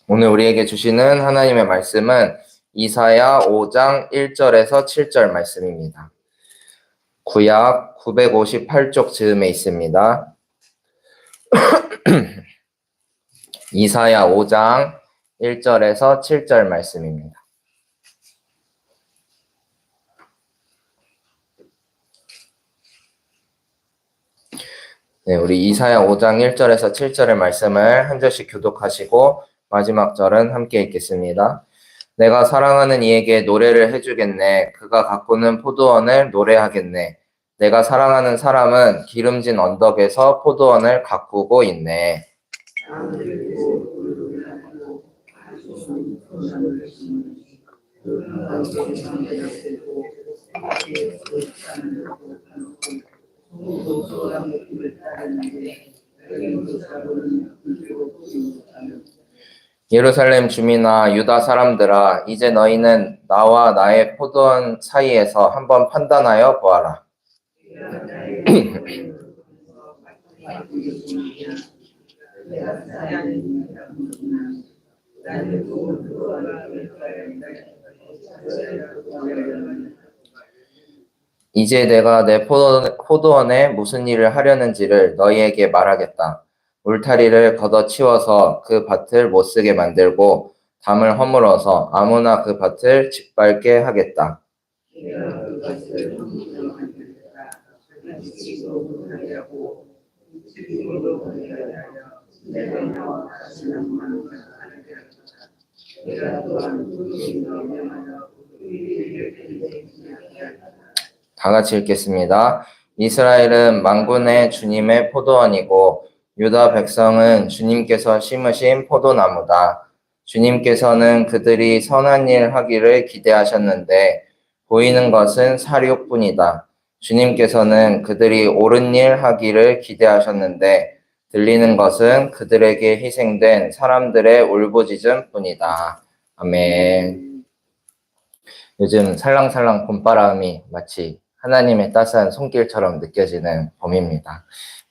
오늘 우리에게 주시는 하나님의 말씀은 이사야 5장 1절에서 7절 말씀입니다. 구약 958쪽 즈음에 있습니다. 이사야 5장 1절에서 7절 말씀입니다. 네, 우리 이사야 5장 1절에서 7절의 말씀을 한 절씩 교독하시고 마지막 절은 함께 읽겠습니다. 내가 사랑하는 이에게 노래를 해주겠네. 그가 가꾸는 포도원을 노래하겠네. 내가 사랑하는 사람은 기름진 언덕에서 포도원을 가꾸고 있네. 예루살렘 주민아 유다 사람들아 이제 너희는 나와 나의 포도원 사이에서 한번 판단하여 보아라. 이제 내가 내 포도원에 무슨 일을 하려는지를 너희에게 말하겠다. 울타리를 걷어치워서 그 밭을 못쓰게 만들고 담을 허물어서 아무나 그 밭을 짓밟게 하겠다. 다 같이 읽겠습니다. 이스라엘은 만군의 주님의 포도원이고 유다 백성은 주님께서 심으신 포도나무다. 주님께서는 그들이 선한 일 하기를 기대하셨는데 보이는 것은 사륙뿐이다. 주님께서는 그들이 옳은 일 하기를 기대하셨는데 들리는 것은 그들에게 희생된 사람들의 울부짖음뿐이다. 아멘. 요즘 살랑살랑 봄바람이 마치 하나님의 따스한 손길처럼 느껴지는 봄입니다.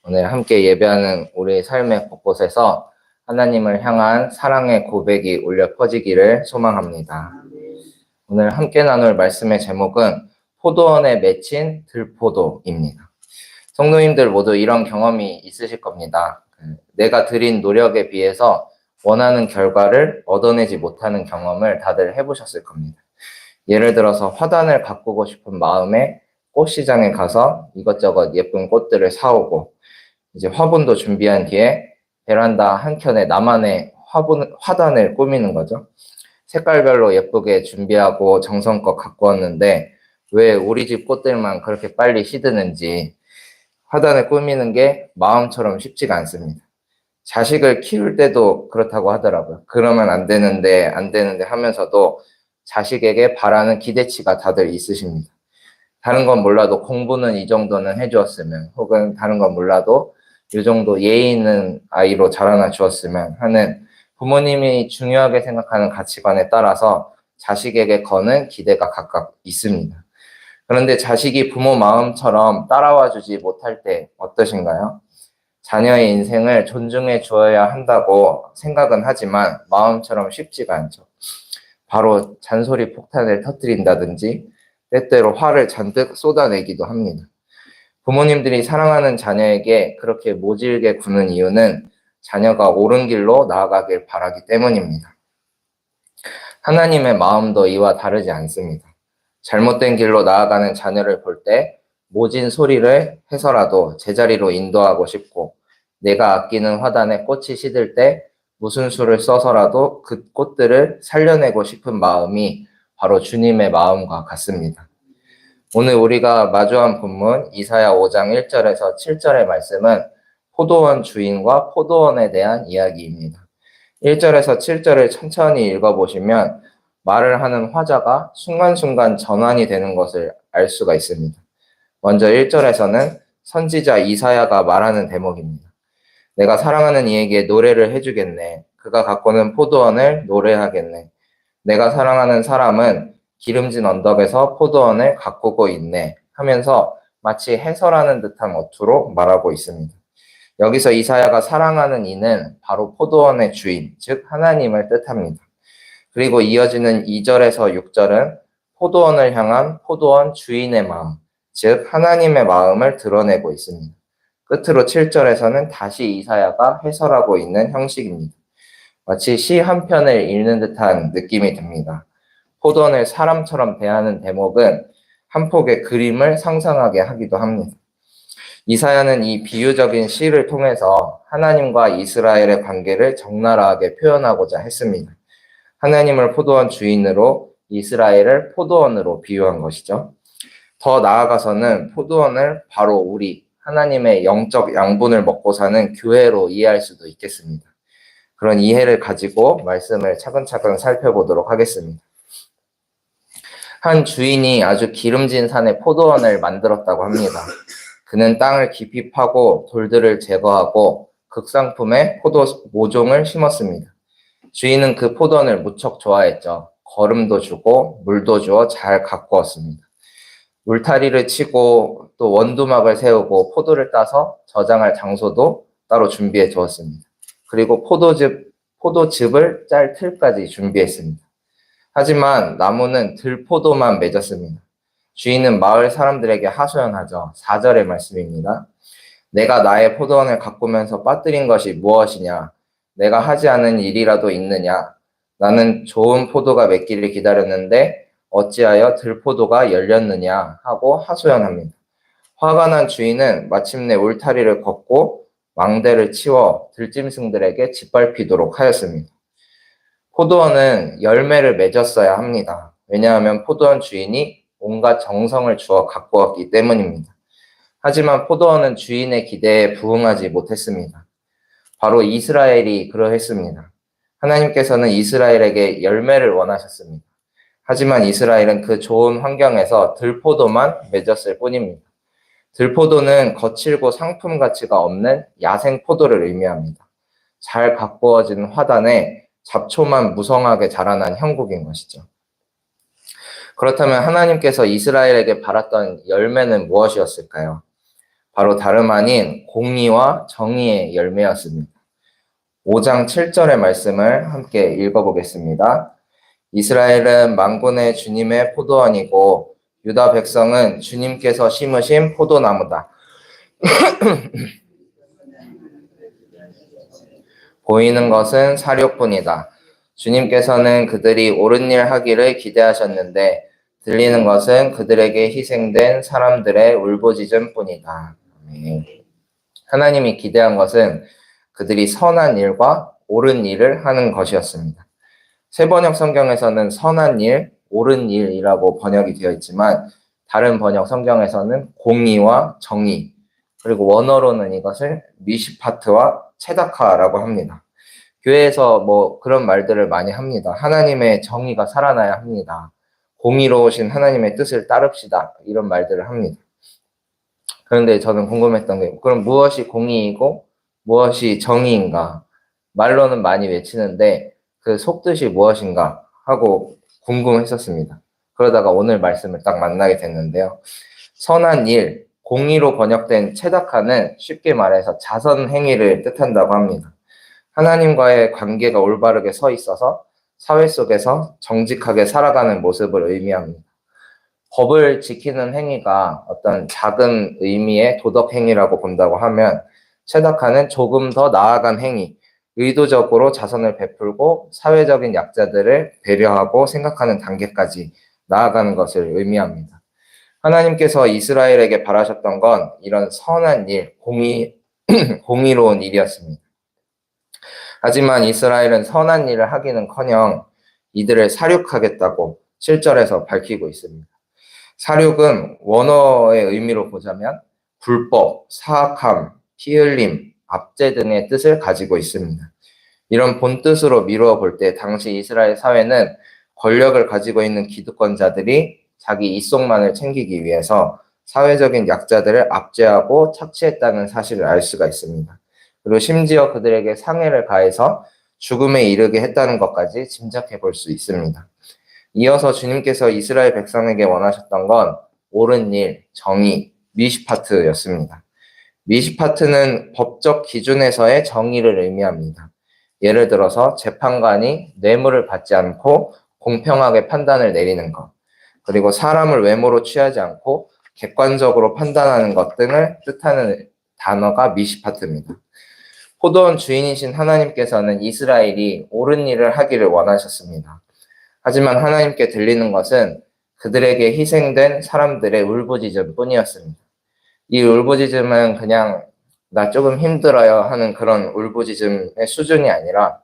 오늘 함께 예배하는 우리 삶의 곳곳에서 하나님을 향한 사랑의 고백이 울려 퍼지기를 소망합니다. 오늘 함께 나눌 말씀의 제목은 포도원에 맺힌 들포도입니다. 성도님들 모두 이런 경험이 있으실 겁니다. 내가 들인 노력에 비해서 원하는 결과를 얻어내지 못하는 경험을 다들 해보셨을 겁니다. 예를 들어서 화단을 가꾸고 싶은 마음에 꽃시장에 가서 이것저것 예쁜 꽃들을 사오고 이제 화분도 준비한 뒤에 베란다 한켠에 나만의 화단을 꾸미는 거죠. 색깔별로 예쁘게 준비하고 정성껏 가꾸었는데 왜 우리 집 꽃들만 그렇게 빨리 시드는지 화단을 꾸미는 게 마음처럼 쉽지가 않습니다. 자식을 키울 때도 그렇다고 하더라고요. 그러면 안 되는데 하면서도 자식에게 바라는 기대치가 다들 있으십니다. 다른 건 몰라도 공부는 이 정도는 해주었으면 혹은 다른 건 몰라도 이 정도 예의 있는 아이로 자라나 주었으면 하는 부모님이 중요하게 생각하는 가치관에 따라서 자식에게 거는 기대가 각각 있습니다. 그런데 자식이 부모 마음처럼 따라와 주지 못할 때 어떠신가요? 자녀의 인생을 존중해 주어야 한다고 생각은 하지만 마음처럼 쉽지가 않죠. 바로 잔소리 폭탄을 터뜨린다든지 때때로 화를 잔뜩 쏟아내기도 합니다. 부모님들이 사랑하는 자녀에게 그렇게 모질게 구는 이유는 자녀가 옳은 길로 나아가길 바라기 때문입니다. 하나님의 마음도 이와 다르지 않습니다. 잘못된 길로 나아가는 자녀를 볼 때 모진 소리를 해서라도 제자리로 인도하고 싶고 내가 아끼는 화단에 꽃이 시들 때 무슨 수를 써서라도 그 꽃들을 살려내고 싶은 마음이 바로 주님의 마음과 같습니다. 오늘 우리가 마주한 본문 이사야 5장 1절에서 7절의 말씀은 포도원 주인과 포도원에 대한 이야기입니다. 1절에서 7절을 천천히 읽어보시면 말을 하는 화자가 순간순간 전환이 되는 것을 알 수가 있습니다. 먼저 1절에서는 선지자 이사야가 말하는 대목입니다. 내가 사랑하는 이에게 노래를 해주겠네. 그가 가꾸는 포도원을 노래하겠네. 내가 사랑하는 사람은 기름진 언덕에서 포도원을 가꾸고 있네 하면서 마치 해설하는 듯한 어투로 말하고 있습니다. 여기서 이사야가 사랑하는 이는 바로 포도원의 주인, 즉 하나님을 뜻합니다. 그리고 이어지는 2절에서 6절은 포도원을 향한 포도원 주인의 마음, 즉 하나님의 마음을 드러내고 있습니다. 끝으로 7절에서는 다시 이사야가 해설하고 있는 형식입니다. 마치 시 한 편을 읽는 듯한 느낌이 듭니다. 포도원을 사람처럼 대하는 대목은 한 폭의 그림을 상상하게 하기도 합니다. 이사야는 이 비유적인 시를 통해서 하나님과 이스라엘의 관계를 적나라하게 표현하고자 했습니다. 하나님을 포도원 주인으로, 이스라엘을 포도원으로 비유한 것이죠. 더 나아가서는 포도원을 바로 우리 하나님의 영적 양분을 먹고 사는 교회로 이해할 수도 있겠습니다. 그런 이해를 가지고 말씀을 차근차근 살펴보도록 하겠습니다. 한 주인이 아주 기름진 산에 포도원을 만들었다고 합니다. 그는 땅을 깊이 파고 돌들을 제거하고 극상품의 포도 모종을 심었습니다. 주인은 그 포도원을 무척 좋아했죠. 거름도 주고 물도 주어 잘 가꾸었습니다. 울타리를 치고 또 원두막을 세우고 포도를 따서 저장할 장소도 따로 준비해 두었습니다. 그리고 포도즙을 짤 틀까지 준비했습니다. 하지만 나무는 들포도만 맺었습니다. 주인은 마을 사람들에게 하소연하죠. 4절의 말씀입니다. 내가 나의 포도원을 가꾸면서 빠뜨린 것이 무엇이냐? 내가 하지 않은 일이라도 있느냐? 나는 좋은 포도가 맺기를 기다렸는데 어찌하여 들포도가 열렸느냐? 하고 하소연합니다. 화가 난 주인은 마침내 울타리를 걷고 망대를 치워 들짐승들에게 짓밟히도록 하였습니다. 포도원은 열매를 맺었어야 합니다. 왜냐하면 포도원 주인이 온갖 정성을 주어 가꾸었기 때문입니다. 하지만 포도원은 주인의 기대에 부응하지 못했습니다. 바로 이스라엘이 그러했습니다. 하나님께서는 이스라엘에게 열매를 원하셨습니다. 하지만 이스라엘은 그 좋은 환경에서 들포도만 맺었을 뿐입니다. 들포도는 거칠고 상품 가치가 없는 야생 포도를 의미합니다. 잘 가꾸어진 화단에 잡초만 무성하게 자라난 형국인 것이죠. 그렇다면 하나님께서 이스라엘에게 바랐던 열매는 무엇이었을까요? 바로 다름 아닌 공의와 정의의 열매였습니다. 5장 7절의 말씀을 함께 읽어보겠습니다. 이스라엘은 만군의 주님의 포도원이고 유다 백성은 주님께서 심으신 포도나무다. 보이는 것은 사료뿐이다. 주님께서는 그들이 옳은 일 하기를 기대하셨는데 들리는 것은 그들에게 희생된 사람들의 울부짖음뿐이다. 하나님이 기대한 것은 그들이 선한 일과 옳은 일을 하는 것이었습니다. 새번역 성경에서는 선한 일, 옳은 일이라고 번역이 되어 있지만 다른 번역 성경에서는 공의와 정의, 그리고 원어로는 이것을 미시파트와 체다카라고 합니다. 교회에서 뭐 그런 말들을 많이 합니다. 하나님의 정의가 살아나야 합니다. 공의로우신 하나님의 뜻을 따릅시다. 이런 말들을 합니다. 그런데 저는 궁금했던 게 그럼 무엇이 공의이고 무엇이 정의인가? 말로는 많이 외치는데 그 속뜻이 무엇인가 하고 궁금했었습니다. 그러다가 오늘 말씀을 딱 만나게 됐는데요. 선한 일, 공의로 번역된 체다카는 쉽게 말해서 자선 행위를 뜻한다고 합니다. 하나님과의 관계가 올바르게 서 있어서 사회 속에서 정직하게 살아가는 모습을 의미합니다. 법을 지키는 행위가 어떤 작은 의미의 도덕 행위라고 본다고 하면 체다카는 조금 더 나아간 행위, 의도적으로 자선을 베풀고 사회적인 약자들을 배려하고 생각하는 단계까지 나아가는 것을 의미합니다. 하나님께서 이스라엘에게 바라셨던 건 이런 선한 일, 공의로운 일이었습니다. 하지만 이스라엘은 선한 일을 하기는커녕 이들을 살육하겠다고 7절에서 밝히고 있습니다. 살육은 원어의 의미로 보자면 불법, 사악함, 피 흘림, 압제 등의 뜻을 가지고 있습니다. 이런 본뜻으로 미루어 볼 때 당시 이스라엘 사회는 권력을 가지고 있는 기득권자들이 자기 이속만을 챙기기 위해서 사회적인 약자들을 압제하고 착취했다는 사실을 알 수가 있습니다. 그리고 심지어 그들에게 상해를 가해서 죽음에 이르게 했다는 것까지 짐작해 볼 수 있습니다. 이어서 주님께서 이스라엘 백성에게 원하셨던 건 옳은 일, 정의, 미시파트였습니다. 미시파트는 법적 기준에서의 정의를 의미합니다. 예를 들어서 재판관이 뇌물을 받지 않고 공평하게 판단을 내리는 것, 그리고 사람을 외모로 취하지 않고 객관적으로 판단하는 것 등을 뜻하는 단어가 미시파트입니다. 포도원 주인이신 하나님께서는 이스라엘이 옳은 일을 하기를 원하셨습니다. 하지만 하나님께 들리는 것은 그들에게 희생된 사람들의 울부짖음 뿐이었습니다. 이 울부짖음은 그냥 나 조금 힘들어요 하는 그런 울부짖음의 수준이 아니라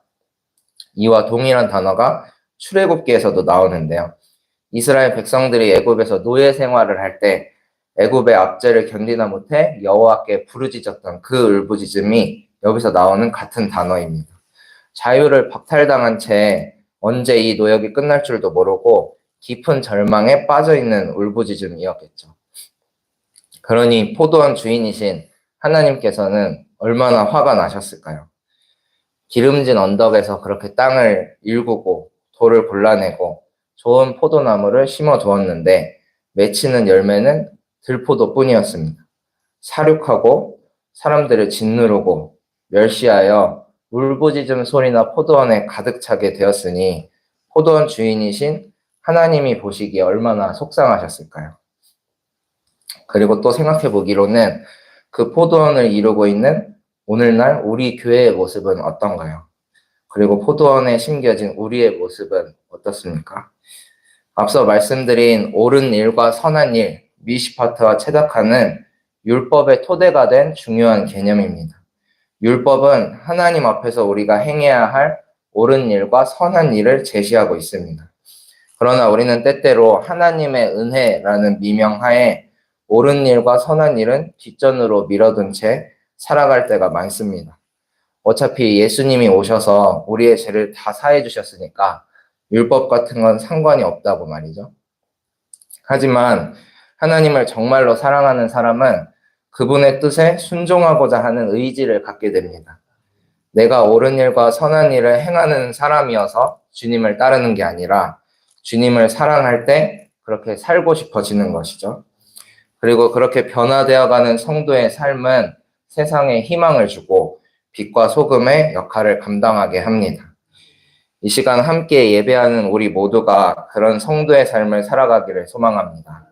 이와 동일한 단어가 출애굽기에서도 나오는데요. 이스라엘 백성들이 애굽에서 노예 생활을 할 때 애굽의 압제를 견디다 못해 여호와께 부르짖었던 그 울부짖음이 여기서 나오는 같은 단어입니다. 자유를 박탈당한 채 언제 이 노역이 끝날 줄도 모르고 깊은 절망에 빠져 있는 울부짖음이었겠죠. 그러니 포도원 주인이신 하나님께서는 얼마나 화가 나셨을까요? 기름진 언덕에서 그렇게 땅을 일구고 돌을 골라내고 좋은 포도나무를 심어 두었는데 맺히는 열매는 들포도뿐이었습니다. 사륙하고 사람들을 짓누르고 멸시하여 울부짖음 소리나 포도원에 가득 차게 되었으니 포도원 주인이신 하나님이 보시기에 얼마나 속상하셨을까요? 그리고 또 생각해 보기로는 그 포도원을 이루고 있는 오늘날 우리 교회의 모습은 어떤가요? 그리고 포도원에 심겨진 우리의 모습은 어떻습니까? 앞서 말씀드린 옳은 일과 선한 일, 미시파트와 체다카는 율법의 토대가 된 중요한 개념입니다. 율법은 하나님 앞에서 우리가 행해야 할 옳은 일과 선한 일을 제시하고 있습니다. 그러나 우리는 때때로 하나님의 은혜라는 미명하에 옳은 일과 선한 일은 뒷전으로 밀어둔 채 살아갈 때가 많습니다. 어차피 예수님이 오셔서 우리의 죄를 다 사해 주셨으니까 율법 같은 건 상관이 없다고 말이죠. 하지만 하나님을 정말로 사랑하는 사람은 그분의 뜻에 순종하고자 하는 의지를 갖게 됩니다. 내가 옳은 일과 선한 일을 행하는 사람이어서 주님을 따르는 게 아니라 주님을 사랑할 때 그렇게 살고 싶어지는 것이죠. 그리고 그렇게 변화되어가는 성도의 삶은 세상에 희망을 주고 빛과 소금의 역할을 감당하게 합니다. 이 시간 함께 예배하는 우리 모두가 그런 성도의 삶을 살아가기를 소망합니다.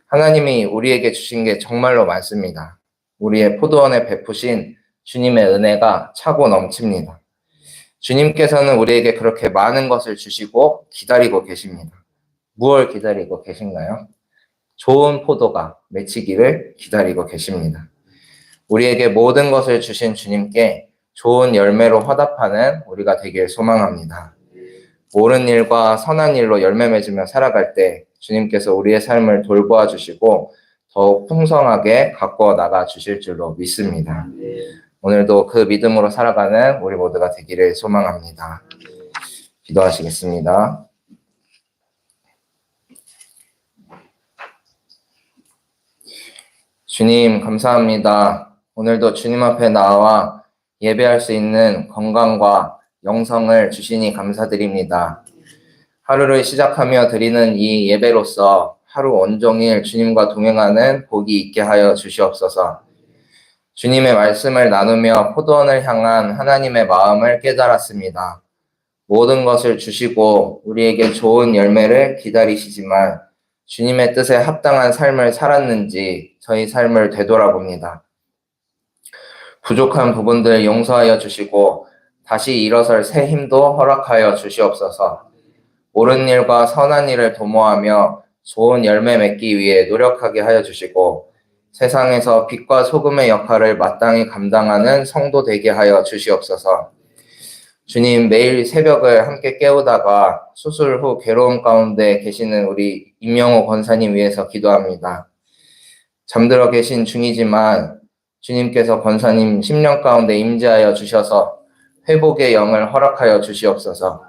하나님이 우리에게 주신 게 정말로 많습니다. 우리의 포도원에 베푸신 주님의 은혜가 차고 넘칩니다. 주님께서는 우리에게 그렇게 많은 것을 주시고 기다리고 계십니다. 무엇을 기다리고 계신가요? 좋은 포도가 맺히기를 기다리고 계십니다. 우리에게 모든 것을 주신 주님께 좋은 열매로 화답하는 우리가 되길 소망합니다. 옳은 일과 선한 일로 열매 맺으며 살아갈 때 주님께서 우리의 삶을 돌보아 주시고 더욱 풍성하게 가꾸어 나가 주실 줄로 믿습니다. 오늘도 그 믿음으로 살아가는 우리 모두가 되기를 소망합니다. 기도하시겠습니다. 주님 감사합니다. 오늘도 주님 앞에 나와 예배할 수 있는 건강과 영성을 주시니 감사드립니다. 하루를 시작하며 드리는 이 예배로서 하루 온종일 주님과 동행하는 복이 있게 하여 주시옵소서. 주님의 말씀을 나누며 포도원을 향한 하나님의 마음을 깨달았습니다. 모든 것을 주시고 우리에게 좋은 열매를 기다리시지만 주님의 뜻에 합당한 삶을 살았는지 저희 삶을 되돌아봅니다. 부족한 부분들 용서하여 주시고 다시 일어설 새 힘도 허락하여 주시옵소서. 옳은 일과 선한 일을 도모하며 좋은 열매 맺기 위해 노력하게 하여 주시고 세상에서 빛과 소금의 역할을 마땅히 감당하는 성도 되게 하여 주시옵소서. 주님, 매일 새벽을 함께 깨우다가 수술 후 괴로움 가운데 계시는 우리 임영호 권사님 위해서 기도합니다. 잠들어 계신 중이지만 주님께서 권사님 심령 가운데 임재하여 주셔서 회복의 영을 허락하여 주시옵소서.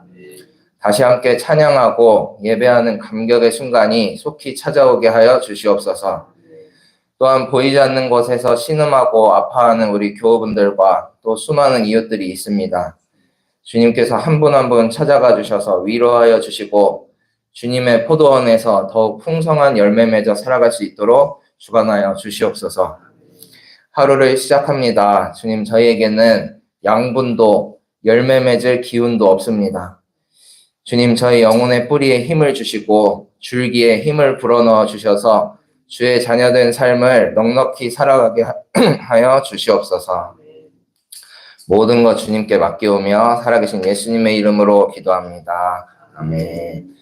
다시 함께 찬양하고 예배하는 감격의 순간이 속히 찾아오게 하여 주시옵소서. 또한 보이지 않는 곳에서 신음하고 아파하는 우리 교우분들과 또 수많은 이웃들이 있습니다. 주님께서 한 분 한 분 찾아가 주셔서 위로하여 주시고 주님의 포도원에서 더욱 풍성한 열매 맺어 살아갈 수 있도록 주관하여 주시옵소서. 하루를 시작합니다. 주님, 저희에게는 양분도 열매 맺을 기운도 없습니다. 주님, 저희 영혼의 뿌리에 힘을 주시고 줄기에 힘을 불어넣어 주셔서 주의 자녀된 삶을 넉넉히 살아가게 하여 주시옵소서. 모든 것 주님께 맡기오며 살아계신 예수님의 이름으로 기도합니다. 아멘.